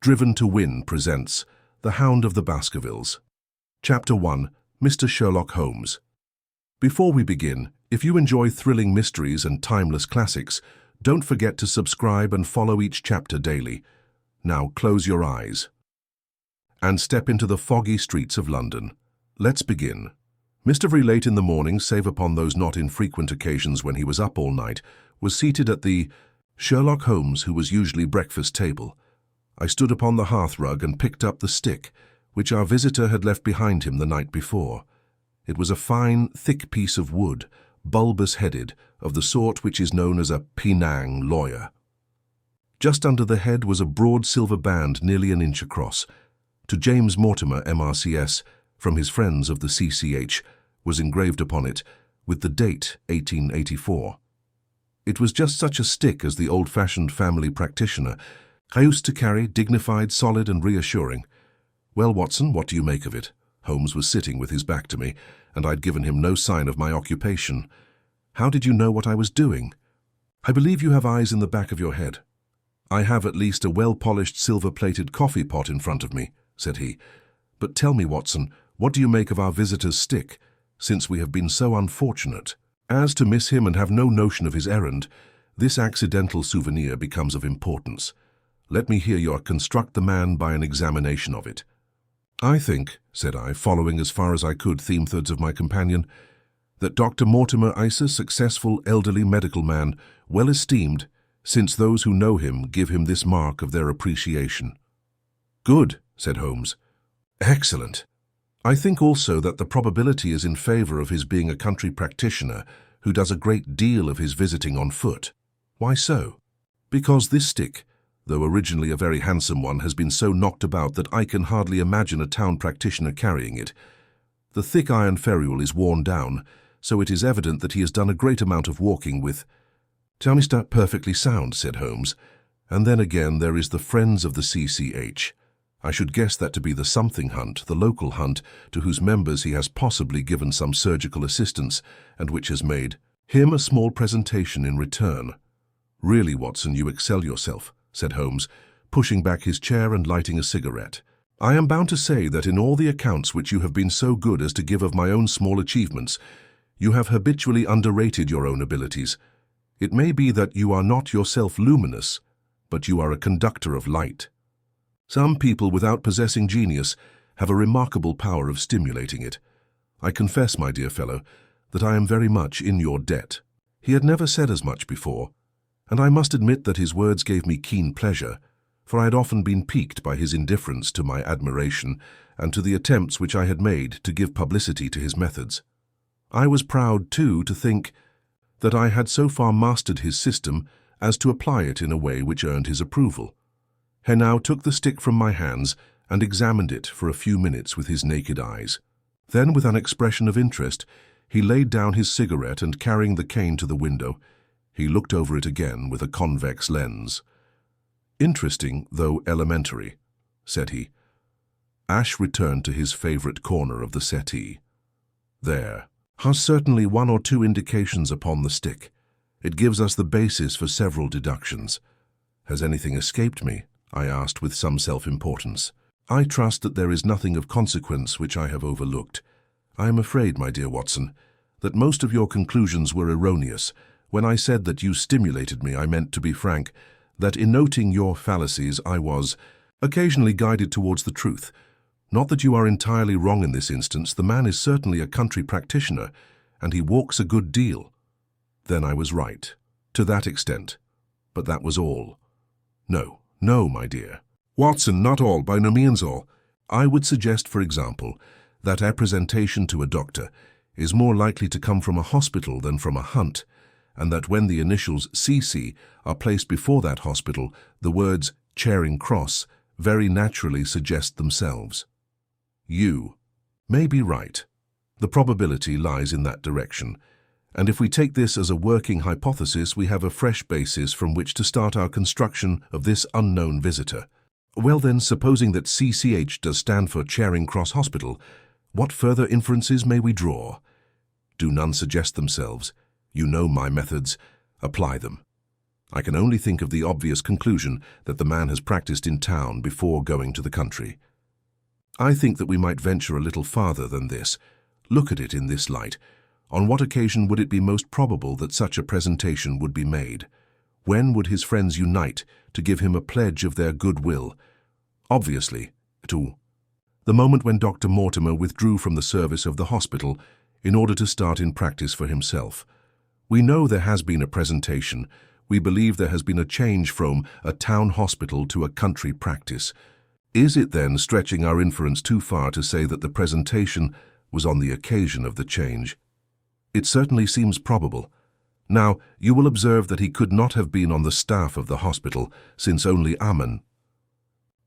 Driven to Win presents The Hound of the Baskervilles. Chapter 1, Mr. Sherlock Holmes. Before we begin, if you enjoy thrilling mysteries and timeless classics, don't forget to subscribe and follow each chapter daily. Now close your eyes and step into the foggy streets of London. Let's begin. Mr. Very late in the morning, save upon those not infrequent occasions when he was up all night, was seated at the Sherlock Holmes, who was usually breakfast table. I stood upon the hearthrug and picked up the stick, which our visitor had left behind him the night before. It was a fine, thick piece of wood, bulbous-headed, of the sort which is known as a Penang lawyer. Just under the head was a broad silver band nearly an inch across. To James Mortimer, MRCS, from his friends of the CCH, was engraved upon it, with the date 1884. It was just such a stick as the old-fashioned family practitioner I used to carry, dignified, solid, and reassuring. "Well, Watson, what do you make of it?" Holmes was sitting with his back to me, and I'd given him no sign of my occupation. "How did you know what I was doing?" "I believe you have eyes in the back of your head." "I have at least a well-polished silver-plated coffee pot in front of me," said he. "But tell me, Watson, what do you make of our visitor's stick, since we have been so unfortunate as to miss him and have no notion of his errand? This accidental souvenir becomes of importance. Let me hear you construct the man by an examination of it." "I think," said I, following as far as I could theme-threads of my companion, "that Dr. Mortimer is a successful elderly medical man, well esteemed, since those who know him give him this mark of their appreciation." "Good," said Holmes. "Excellent. I think also that the probability is in favor of his being a country practitioner who does a great deal of his visiting on foot." "Why so?" "Because this stick, though originally a very handsome one, has been so knocked about that I can hardly imagine a town practitioner carrying it. The thick iron ferrule is worn down, so it is evident that he has done a great amount of walking with—" "Tell me, start perfectly sound," said Holmes. "And then again there is the Friends of the CCH. I should guess that to be the something hunt, the local hunt, to whose members he has possibly given some surgical assistance, and which has made him a small presentation in return." "Really, Watson, you excel yourself," said Holmes, pushing back his chair and lighting a cigarette. "I am bound to say that in all the accounts which you have been so good as to give of my own small achievements, you have habitually underrated your own abilities. It may be that you are not yourself luminous, but you are a conductor of light. Some people, without possessing genius, have a remarkable power of stimulating it. I confess, my dear fellow, that I am very much in your debt." He had never said as much before, and I must admit that his words gave me keen pleasure, for I had often been piqued by his indifference to my admiration and to the attempts which I had made to give publicity to his methods. I was proud, too, to think that I had so far mastered his system as to apply it in a way which earned his approval. He now took the stick from my hands and examined it for a few minutes with his naked eyes. Then, with an expression of interest, he laid down his cigarette and, carrying the cane to the window, he looked over it again with a convex lens. "Interesting, though elementary," said he. Ash returned to his favorite corner of the settee. "There are certainly one or two indications upon the stick. It gives us the basis for several deductions. Has anything escaped me?" I asked with some self-importance. "I trust that there is nothing of consequence which I have overlooked. I am afraid, my dear Watson, that most of your conclusions were erroneous. When I said that you stimulated me, I meant, to be frank, that in noting your fallacies I was occasionally guided towards the truth. Not that you are entirely wrong in this instance. The man is certainly a country practitioner, and he walks a good deal." "Then I was right, to that extent. But that was all." No, my dear. Watson, not all, by no means all. I would suggest, for example, that a presentation to a doctor is more likely to come from a hospital than from a hunt, and that when the initials CC are placed before that hospital, the words Charing Cross very naturally suggest themselves. You may be right. The probability lies in that direction, and if we take this as a working hypothesis, we have a fresh basis from which to start our construction of this unknown visitor. Well then, supposing that CCH does stand for Charing Cross Hospital, what further inferences may we draw? Do none suggest themselves? You know my methods. Apply them. I can only think of the obvious conclusion that the man has practiced in town before going to the country. I think that we might venture a little farther than this. Look at it in this light. On what occasion would it be most probable that such a presentation would be made? When would his friends unite to give him a pledge of their goodwill? Obviously, to the moment when Dr. Mortimer withdrew from the service of the hospital in order to start in practice for himself. We know there has been a presentation. We believe there has been a change from a town hospital to a country practice. Is it then stretching our inference too far to say that the presentation was on the occasion of the change? It certainly seems probable. Now, you will observe that he could not have been on the staff of the hospital, since only Ammon,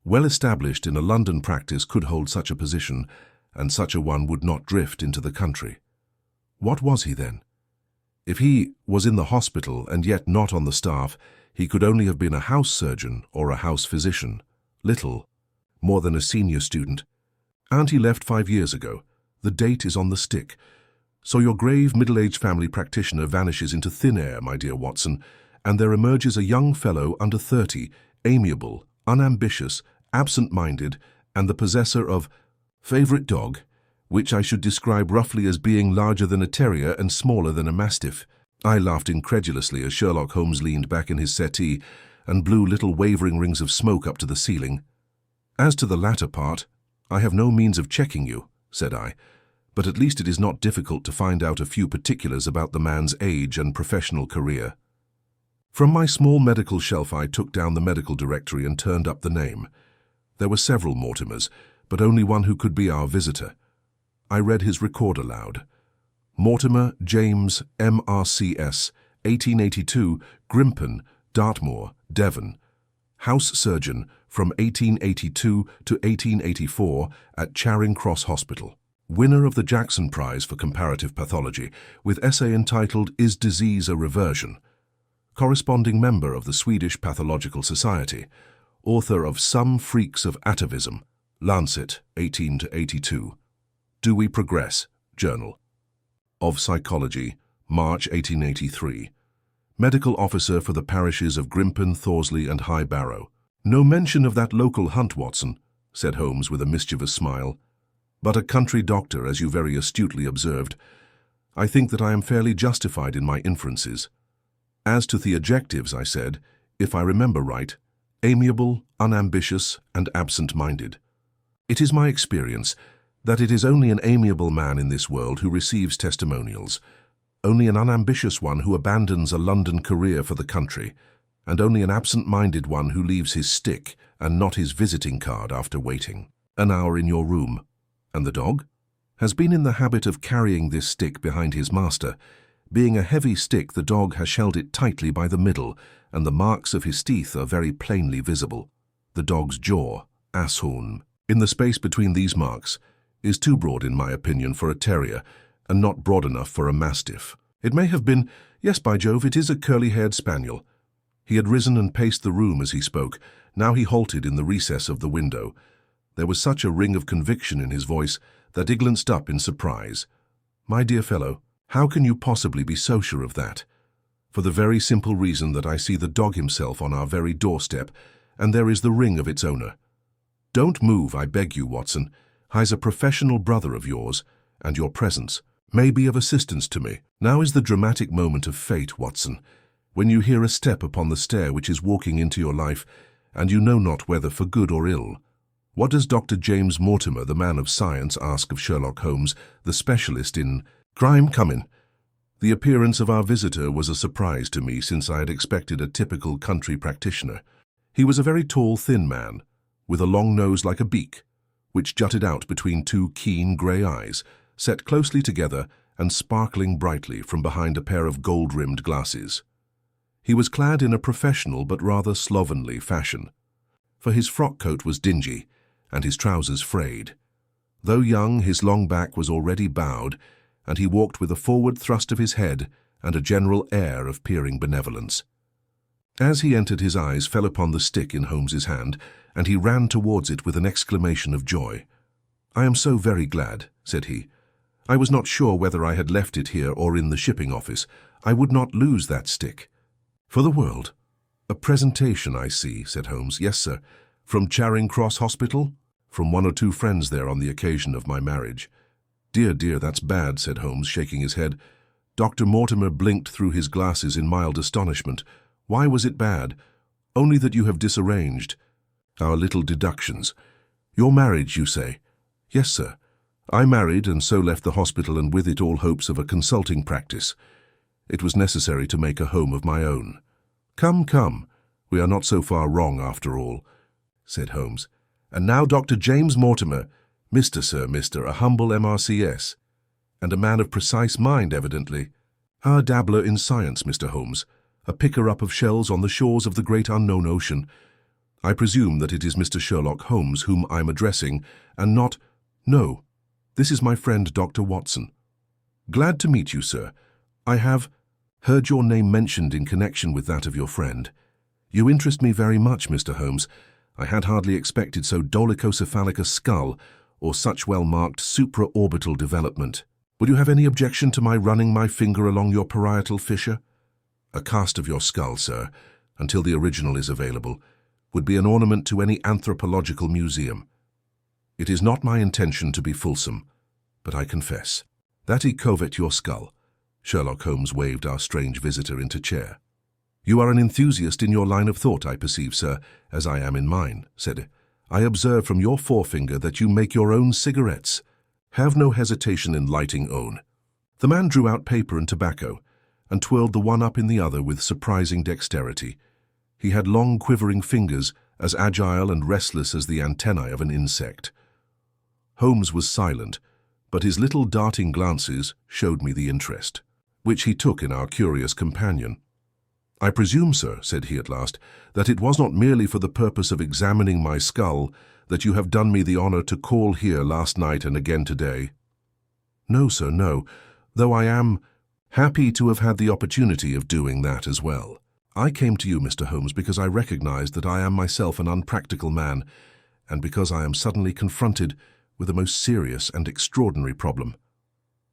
well established in a London practice, could hold such a position, and such a one would not drift into the country. What was he then? If he was in the hospital and yet not on the staff, he could only have been a house surgeon or a house physician, little more than a senior student. Auntie left 5 years ago. The date is on the stick. So your grave middle-aged family practitioner vanishes into thin air, my dear Watson, and there emerges a young fellow under 30, amiable, unambitious, absent-minded, and the possessor of favourite dog, which I should describe roughly as being larger than a terrier and smaller than a mastiff. I laughed incredulously as Sherlock Holmes leaned back in his settee and blew little wavering rings of smoke up to the ceiling. As to the latter part, I have no means of checking you, said I, but at least it is not difficult to find out a few particulars about the man's age and professional career. From my small medical shelf I took down the medical directory and turned up the name. There were several Mortimers, but only one who could be our visitor. I read his record aloud. Mortimer James, M.R.C.S., 1882, Grimpen, Dartmoor, Devon. House surgeon from 1882 to 1884 at Charing Cross Hospital. Winner of the Jackson Prize for Comparative Pathology, with essay entitled Is Disease a Reversion? Corresponding member of the Swedish Pathological Society. Author of Some Freaks of Atavism, Lancet, 1882. Do We Progress? Journal of Psychology, March 1883. Medical officer for the parishes of Grimpen, Thorsley and High Barrow. No mention of that local hunt, Watson, said Holmes with a mischievous smile. But a country doctor, as you very astutely observed. I think that I am fairly justified in my inferences. As to the adjectives, I said, if I remember right, amiable, unambitious, and absent-minded. It is my experience that it is only an amiable man in this world who receives testimonials, only an unambitious one who abandons a London career for the country, and only an absent-minded one who leaves his stick and not his visiting card after waiting an hour in your room. And the dog has been in the habit of carrying this stick behind his master. Being a heavy stick, the dog has held it tightly by the middle, and the marks of his teeth are very plainly visible. The dog's jaw, ashorn, in the space between these marks, is too broad in my opinion for a terrier, and not broad enough for a mastiff. It may have been, yes, by Jove, it is a curly-haired spaniel. He had risen and paced the room as he spoke. Now he halted in the recess of the window. There was such a ring of conviction in his voice that I glanced up in surprise. My dear fellow, how can you possibly be so sure of that? For the very simple reason that I see the dog himself on our very doorstep, and there is the ring of its owner. Don't move, I beg you, Watson. He's a professional brother of yours, and your presence may be of assistance to me. Now is the dramatic moment of fate, Watson, when you hear a step upon the stair which is walking into your life, and you know not whether for good or ill. What does Dr. James Mortimer, the man of science, ask of Sherlock Holmes, the specialist in crime? Come in. The appearance of our visitor was a surprise to me, since I had expected a typical country practitioner. He was a very tall, thin man, with a long nose like a beak, which jutted out between two keen grey eyes, set closely together and sparkling brightly from behind a pair of gold-rimmed glasses. He was clad in a professional but rather slovenly fashion, for his frock-coat was dingy, and his trousers frayed. Though young, his long back was already bowed, and he walked with a forward thrust of his head and a general air of peering benevolence. As he entered, his eyes fell upon the stick in Holmes's hand, and he ran towards it with an exclamation of joy. "I am so very glad," said he. "I was not sure whether I had left it here or in the shipping office. I would not lose that stick for the world." "A presentation, I see," said Holmes. "Yes, sir. From Charing Cross Hospital? From one or two friends there on the occasion of my marriage." "Dear, dear, that's bad," said Holmes, shaking his head. Dr. Mortimer blinked through his glasses in mild astonishment. "Why was it bad?" "Only that you have disarranged our little deductions. Your marriage, you say?" "Yes, sir. I married and so left the hospital, and with it all hopes of a consulting practice. It was necessary to make a home of my own." "Come, come, we are not so far wrong after all," said Holmes. "And now Dr. James Mortimer, Mr. Sir, Mr. a humble MRCS, and a man of precise mind, evidently. A dabbler in science, Mr. Holmes, a picker-up of shells on the shores of the great unknown ocean. I presume that it is Mr. Sherlock Holmes whom I'm addressing, and not— No, this is my friend Dr. Watson. Glad to meet you, sir. I have heard your name mentioned in connection with that of your friend. You interest me very much, Mr. Holmes. I had hardly expected so dolichocephalic a skull, or such well-marked supraorbital development. Would you have any objection to my running my finger along your parietal fissure? A cast of your skull, sir, until the original is available, would be an ornament to any anthropological museum. It is not my intention to be fulsome, but I confess that I covet your skull." Sherlock Holmes waved our strange visitor into chair. "You are an enthusiast in your line of thought, I perceive, sir, as I am in mine," said I observe from your forefinger that you make your own cigarettes. Have no hesitation in lighting own." The man drew out paper and tobacco, and twirled the one up in the other with surprising dexterity. He had long quivering fingers, as agile and restless as the antennae of an insect. Holmes was silent, but his little darting glances showed me the interest, which he took in our curious companion. "I presume, sir," said he at last, "that it was not merely for the purpose of examining my skull that you have done me the honor to call here last night and again today?" "No, sir, no, though I am happy to have had the opportunity of doing that as well. I came to you, Mr. Holmes, because I recognized that I am myself an unpractical man, and because I am suddenly confronted with a most serious and extraordinary problem.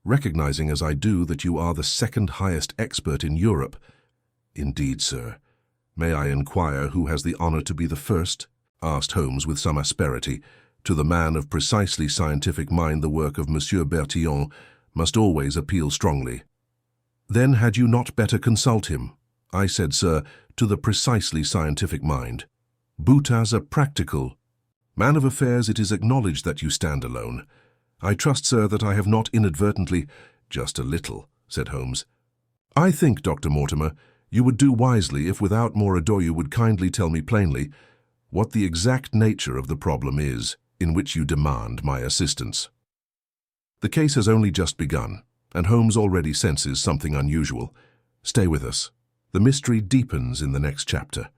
Recognizing as I do that you are the second highest expert in Europe—" "Indeed, sir. May I inquire who has the honor to be the first?" asked Holmes with some asperity. To the man of precisely scientific mind the work of Monsieur Bertillon must always appeal strongly. "Then had you not better consult him?" I said, "Sir, to the precisely scientific mind. But as a practical man of affairs, it is acknowledged that you stand alone. I trust, sir, that I have not inadvertently—" "Just a little," said Holmes. "I think, Dr. Mortimer, you would do wisely if without more ado you would kindly tell me plainly what the exact nature of the problem is in which you demand my assistance." The case has only just begun, and Holmes already senses something unusual. Stay with us. The mystery deepens in the next chapter.